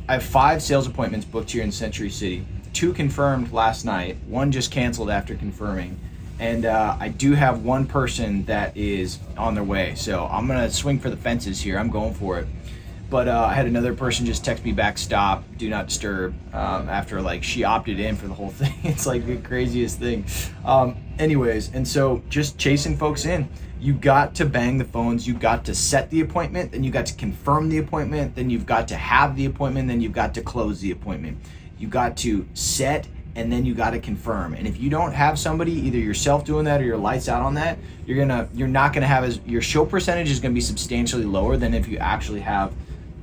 I have 5 sales appointments booked here in Century City. 2 confirmed last night. 1 just canceled after confirming. And I do have 1 person that is on their way. So I'm gonna swing for the fences here. I'm going for it. But I had another person just text me back, stop, do not disturb, after like she opted in for the whole thing. It's like the craziest thing. Anyways, and so just chasing folks in. You got to bang the phones, you got to set the appointment, then you got to confirm the appointment, then you've got to have the appointment, then you've got to close the appointment. You got to set, and then you got to confirm. And if you don't have somebody, either yourself doing that or your lights out on that, you're not gonna have your show percentage is gonna be substantially lower than if you actually have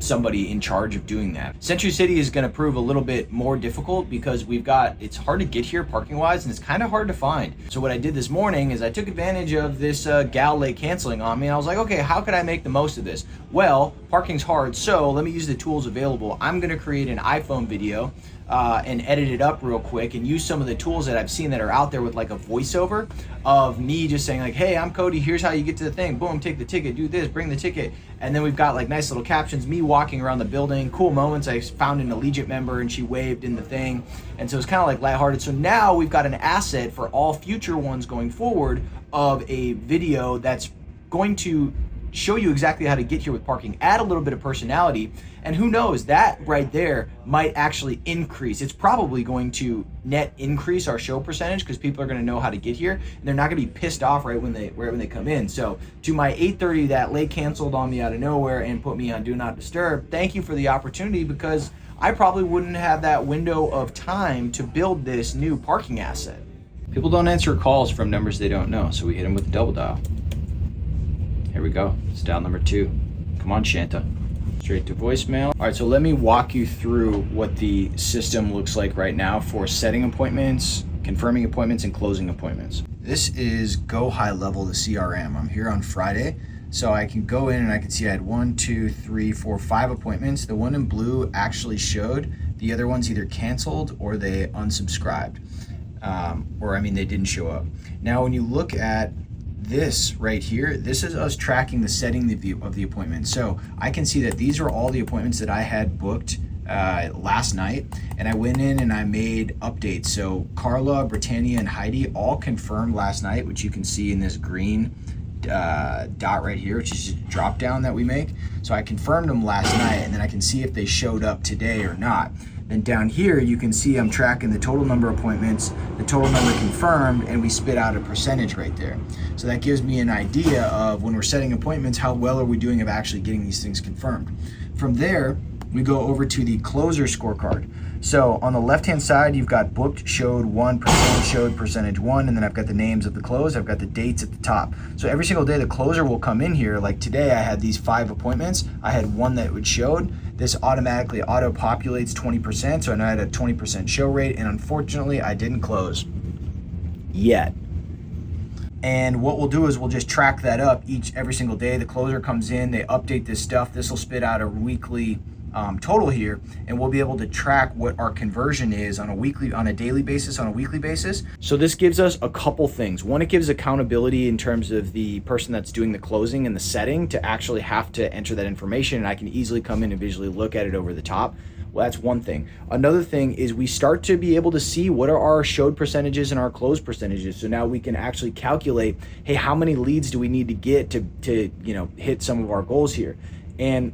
somebody in charge of doing that. Century City is going to prove a little bit more difficult because it's hard to get here parking wise, and it's kind of hard to find. So what I did this morning is I took advantage of this gal late canceling on me, and I was like, okay, how could I make the most of this? Well, parking's hard, so let me use the tools available. I'm going to create an iPhone video and edit it up real quick and use some of the tools that I've seen that are out there with like a voiceover of me just saying like, hey, I'm Cody, here's how you get to the thing, boom, take the ticket, do this, bring the ticket. And then we've got like nice little captions, me walking around the building, cool moments. I found an Allegiant member and she waved in the thing. And so it's kind of like lighthearted. So now we've got an asset for all future ones going forward of a video that's going to show you exactly how to get here with parking, add a little bit of personality, and who knows, that right there might actually increase. It's probably going to net increase our show percentage because people are going to know how to get here, and they're not going to be pissed off right when they come in. So to my 8:30 that late canceled on me out of nowhere and put me on do not disturb, thank you for the opportunity, because I probably wouldn't have that window of time to build this new parking asset. People don't answer calls from numbers they don't know, so we hit them with a double dial. Here we go. It's dial number 2. Come on, Shanta. Straight to voicemail. All right, so let me walk you through what the system looks like right now for setting appointments, confirming appointments, and closing appointments. This is Go High Level, the CRM. I'm here on Friday, so I can go in and I can see I had 1, 2, 3, 4, 5 appointments. The one in blue actually showed. The other ones either canceled or they unsubscribed, they didn't show up. Now, when you look at this right here, this is us tracking the setting of the appointment. So I can see that these are all the appointments that I had booked last night, and I went in and I made updates. So Carla, Britannia, and Heidi all confirmed last night, which you can see in this green dot right here, which is a drop down that we make. So I confirmed them last night, and then I can see if they showed up today or not. Then down here, you can see I'm tracking the total number of appointments, the total number confirmed, and we spit out a percentage right there. So that gives me an idea of when we're setting appointments, how well are we doing of actually getting these things confirmed. From there, we go over to the closer scorecard. So on the left-hand side, you've got booked, showed, 1%, showed, percentage 1, and then I've got the names of the close, I've got the dates at the top. So every single day, the closer will come in here. Like today, I had these 5 appointments. I had 1 that would showed. This automatically auto-populates 20%, so I know I had a 20% show rate, and unfortunately, I didn't close yet. And what we'll do is we'll just track that up every single day. The closer comes in, they update this stuff. This will spit out a weekly total here, and we'll be able to track what our conversion is on a daily basis, on a weekly basis. So this gives us a couple things. One, it gives accountability in terms of the person that's doing the closing and the setting to actually have to enter that information, and I can easily come in and visually look at it over the top. Well, that's one thing. Another thing is we start to be able to see what are our showed percentages and our closed percentages. So now we can actually calculate, hey, how many leads do we need to get to hit some of our goals here? And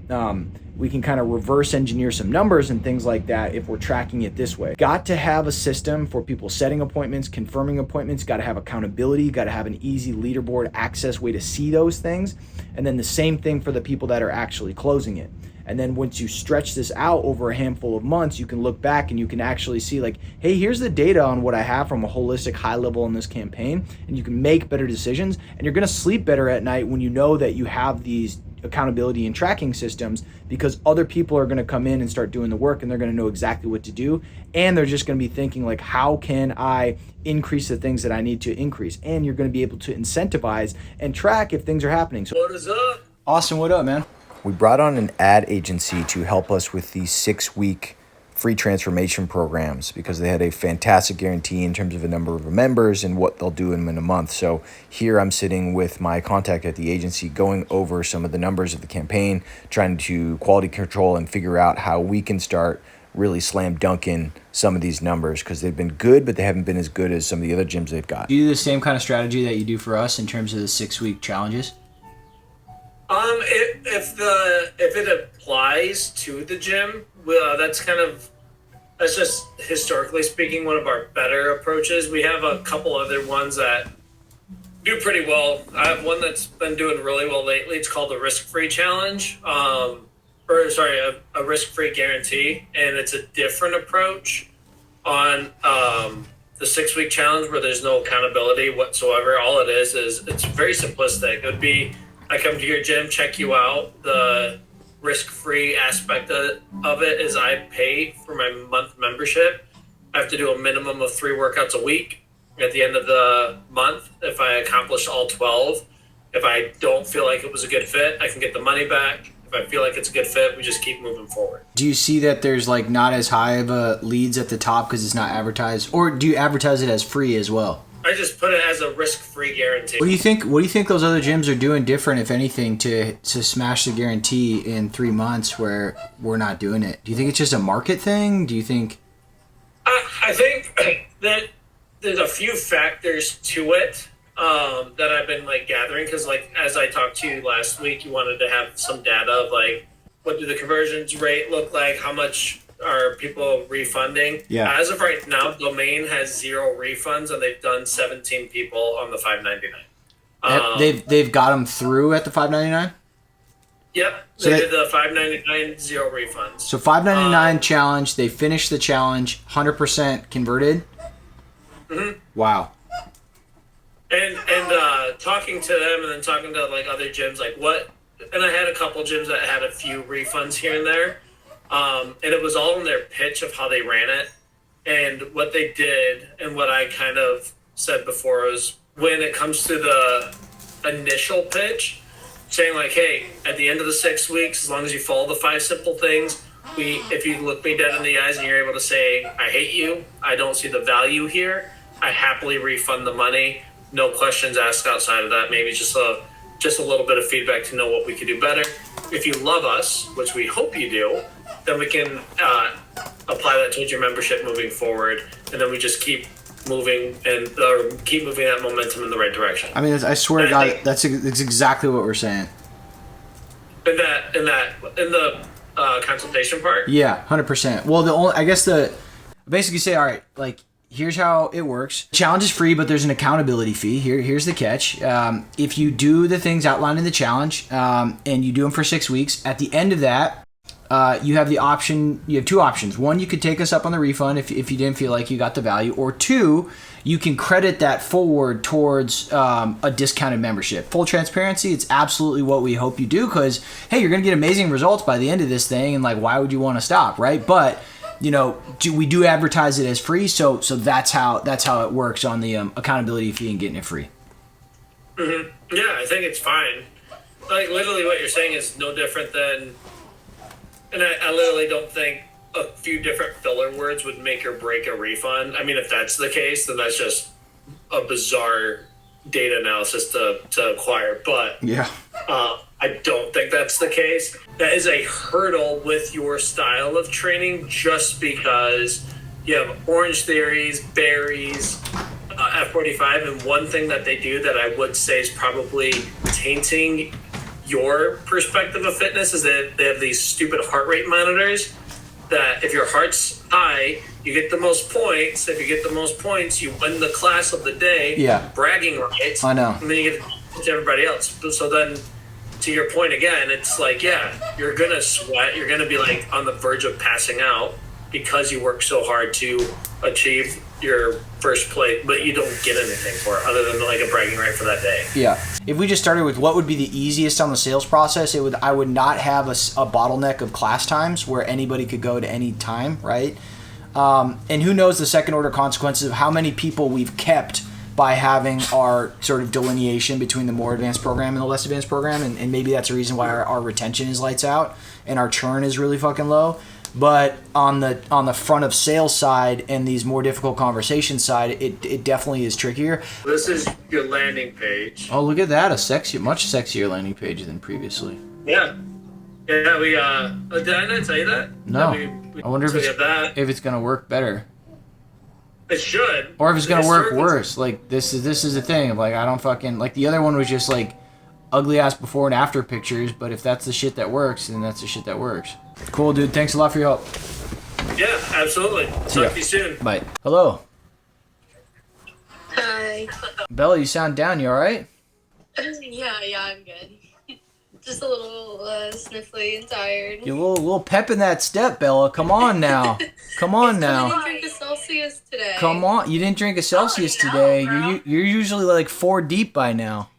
we can kind of reverse engineer some numbers and things like that if we're tracking it this way. Got to have a system for people setting appointments, confirming appointments, got to have accountability, got to have an easy leaderboard access way to see those things. And then the same thing for the people that are actually closing it. And then once you stretch this out over a handful of months, you can look back and you can actually see like, hey, here's the data on what I have from a holistic high level in this campaign. And you can make better decisions, and you're going to sleep better at night when you know that you have these accountability and tracking systems, because other people are going to come in and start doing the work, and they're going to know exactly what to do. And they're just going to be thinking like, how can I increase the things that I need to increase? And you're going to be able to incentivize and track if things are happening. So what is up? Austin, what up, man? We brought on an ad agency to help us with the 6-week free transformation programs because they had a fantastic guarantee in terms of the number of members and what they'll do in a month. So here I'm sitting with my contact at the agency going over some of the numbers of the campaign, trying to quality control and figure out how we can start really slam dunking some of these numbers because they've been good, but they haven't been as good as some of the other gyms they've got. Do you do the same kind of strategy that you do for us in terms of the 6-week challenges? If it applies to the gym, that's just historically speaking one of our better approaches. We have a couple other ones that do pretty well. I have one that's been doing really well lately. It's called the risk-free challenge, a risk-free guarantee, and it's a different approach on the 6-week challenge where there's no accountability whatsoever. All it is it's very simplistic. It would be, I come to your gym, check you out. The risk-free aspect of it is I pay for my month membership. I have to do a minimum of 3 workouts a week. At the end of the month, if I accomplish all 12, if I don't feel like it was a good fit, I can get the money back. If I feel like it's a good fit, we just keep moving forward. Do you see that there's like not as high of a leads at the top because it's not advertised, or do you advertise it as free as well? I just put it as a risk-free guarantee. What do you think those other gyms are doing different, if anything, to smash the guarantee in 3 months where we're not doing it? Do you think it's just a market thing? Do you think? I think that there's a few factors to it that I've been like gathering, because like as I talked to you last week, you wanted to have some data of like what do the conversions rate look like, how much are people refunding. Yeah. As of right now, Domain has 0 refunds, and they've done 17 people on the $5.99. They've got them through at the $5.99. Yep. So they did the $5.99, 0 refunds. So $5.99 challenge. They finished the challenge, 100% converted. Mm-hmm. Wow. And talking to them, and then talking to like other gyms, like what, and I had a couple gyms that had a few refunds here and there, and it was all in their pitch of how they ran it, and what they did, and what I kind of said before is when it comes to the initial pitch, saying like, hey, at the end of the 6 weeks, as long as you follow the 5 simple things, if you look me dead in the eyes and you're able to say, I hate you, I don't see the value here, I happily refund the money. No questions asked outside of that. Maybe just a little bit of feedback to know what we could do better. If you love us, which we hope you do, then we can apply that towards your membership moving forward, and then we just keep moving keep moving that momentum in the right direction. I mean, I swear to God, that's exactly what we're saying. In the consultation part. Yeah, 100%. Well, I basically say, all right, like, here's how it works. Challenge is free, but there's an accountability fee. Here's the catch. If you do the things outlined in the challenge, and you do them for 6 weeks, at the end of that, you have the option. You have 2 options. 1, you could take us up on the refund if you didn't feel like you got the value, or 2, you can credit that forward towards a discounted membership. Full transparency, it's absolutely what we hope you do, because hey, you're gonna get amazing results by the end of this thing, and like, why would you want to stop, right? But we do advertise it as free, so that's how it works on the accountability fee and getting it free. Mm-hmm. Yeah, I think it's fine. Like literally, what you're saying is no different than, and I literally don't think a few different filler words would make or break a refund. I mean, if that's the case, then that's just a bizarre data analysis to acquire. But yeah, I don't think that's the case. That is a hurdle with your style of training, just because you have Orange Theories, Berries, F45, and one thing that they do that I would say is probably tainting your perspective of fitness is that they have these stupid heart rate monitors that if your heart's high, you get the most points. If you get the most points, you win the class of the day. Yeah. Bragging rights. I know. And then you get to everybody else. So then, to your point again, it's like, yeah, you're going to sweat. You're going to be like on the verge of passing out because you work so hard to achieve your first place, but you don't get anything for it other than like a bragging right for that day. Yeah. If we just started with what would be the easiest on the sales process, I would not have a bottleneck of class times where anybody could go to any time, right? And who knows the second order consequences of how many people we've kept by having our sort of delineation between the more advanced program and the less advanced program, and maybe that's a reason why our retention is lights out and our churn is really fucking low. But on the front of sales side and these more difficult conversation side, it definitely is trickier. This is your landing page. Oh, look at that, much sexier landing page than previously. Yeah. Yeah, we did I not tell you that? No. We I wonder if that. it's gonna work better. It should. Or if it's gonna work worse. Like this is the thing. Like I don't fucking like the other one was just like ugly ass before and after pictures, but if that's the shit that works, then that's the shit that works. Cool, dude. Thanks a lot for your help. Yeah, absolutely. Talk to you soon. Bye. Hello. Hi. Bella, you sound down. You alright? Yeah, I'm good. Just a little sniffly and tired. You a little pep in that step, Bella. Come on now. Come on now. I didn't drink a Celsius today. Come on. You didn't drink a Celsius today. You're usually like 4 deep by now.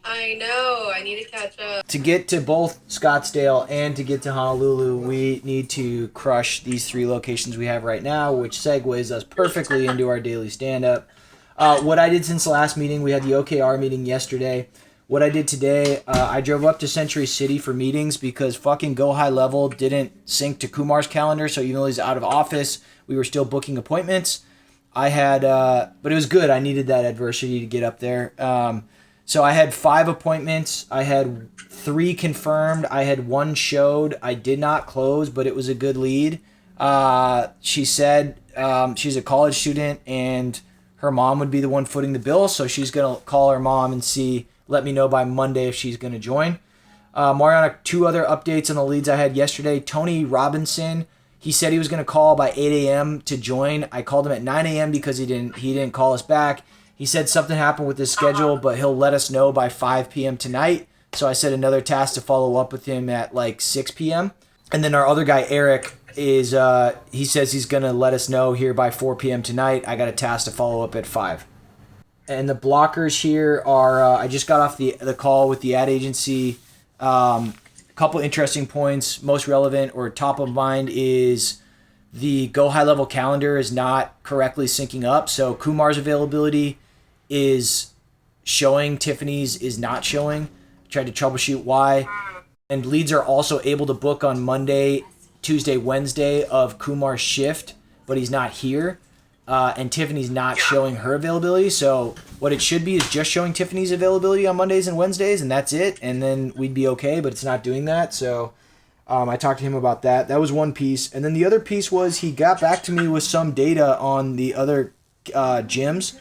I know. I need to catch up. To get to both Scottsdale and to get to Honolulu, we need to crush these 3 locations we have right now, which segues us perfectly into our daily stand-up. What I did since the last meeting, we had the OKR meeting yesterday. What I did today, I drove up to Century City for meetings because fucking Go High Level didn't sync to Kumar's calendar, so even though he's out of office, we were still booking appointments. I had, but it was good. I needed that adversity to get up there. So I had 5 appointments. I had 3 confirmed. I had 1 showed. I did not close, but it was a good lead. She said she's a college student and her mom would be the one footing the bill, so she's going to call her mom and let me know by Monday if she's going to join. Mariana, 2 other updates on the leads I had yesterday. Tony Robinson, he said he was going to call by 8 a.m. to join. I called him at 9 a.m. because he didn't call us back. He said something happened with his schedule, but he'll let us know by 5 p.m. tonight. So I set another task to follow up with him at like 6 p.m. And then our other guy, Eric, he says he's going to let us know here by 4 p.m. tonight. I got a task to follow up at 5. And the blockers here are, I just got off the call with the ad agency. A couple interesting points. Most relevant or top of mind is the Go High Level calendar is not correctly syncing up. So Kumar's availability is showing, Tiffany's is not showing. Tried to troubleshoot why. And leads are also able to book on Monday, Tuesday, Wednesday of Kumar's shift, but he's not here. And Tiffany's not showing her availability. So what it should be is just showing Tiffany's availability on Mondays and Wednesdays, and that's it. And then we'd be okay, but it's not doing that. So I talked to him about that. That was one piece. And then the other piece was he got back to me with some data on the other gyms.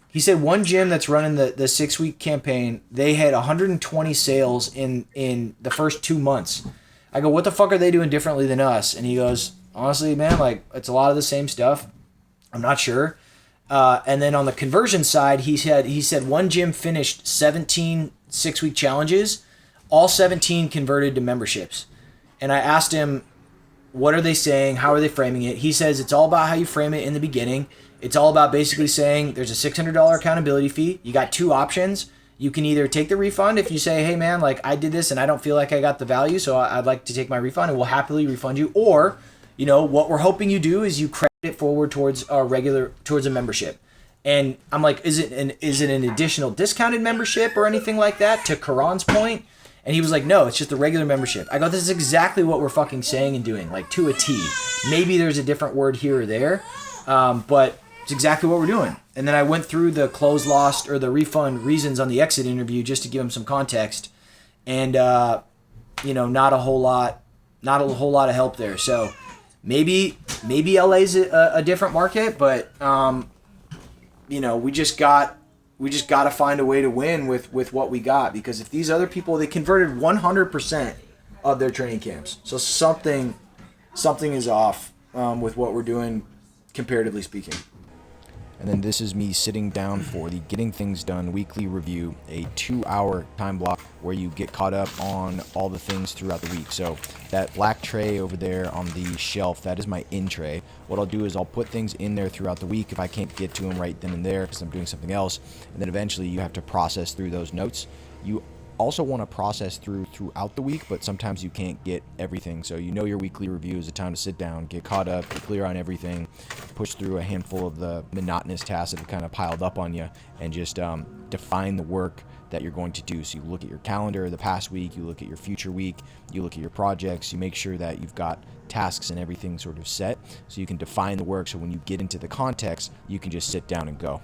He said one gym that's running the 6-week campaign, they had 120 sales in the first 2 months. I go, what the fuck are they doing differently than us? And he goes, honestly, man, like it's a lot of the same stuff. I'm not sure. And then on the conversion side, he said one gym finished 17 6-week challenges. All 17 converted to memberships. And I asked him, what are they saying? How are they framing it? He says it's all about how you frame it in the beginning. It's all about basically saying there's a $600 accountability fee. You got 2 options. You can either take the refund if you say, hey, man, like I did this and I don't feel like I got the value, so I'd like to take my refund, and we'll happily refund you. Or, you know, what we're hoping you do is you credit it forward towards a membership. And I'm like, is it an additional discounted membership or anything like that, to Karan's point? And he was like, no, it's just a regular membership. I go, this is exactly what we're fucking saying and doing, like to a T. Maybe there's a different word here or there, but it's exactly what we're doing. And then I went through the close lost or the refund reasons on the exit interview just to give him some context, and not a whole lot of help there. So maybe LA's a different market, but we just got to find a way to win with what we got, because if these other people, they converted 100% of their training camps, so something is off with what we're doing, comparatively speaking. And then this is me sitting down for the Getting Things Done weekly review, a 2-hour time block where you get caught up on all the things throughout the week. So that black tray over there on the shelf, that is my in tray. What I'll do is I'll put things in there throughout the week if I can't get to them right then and there because I'm doing something else. And then eventually you have to process through those notes. You also want to process throughout the week, but sometimes you can't get everything. So your weekly review is a time to sit down, get caught up, get clear on everything, push through a handful of the monotonous tasks that have kind of piled up on you, and just define the work that you're going to do. So you look at your calendar the past week, you look at your future week, you look at your projects, you make sure that you've got tasks and everything sort of set so you can define the work, so when you get into the context, you can just sit down and go.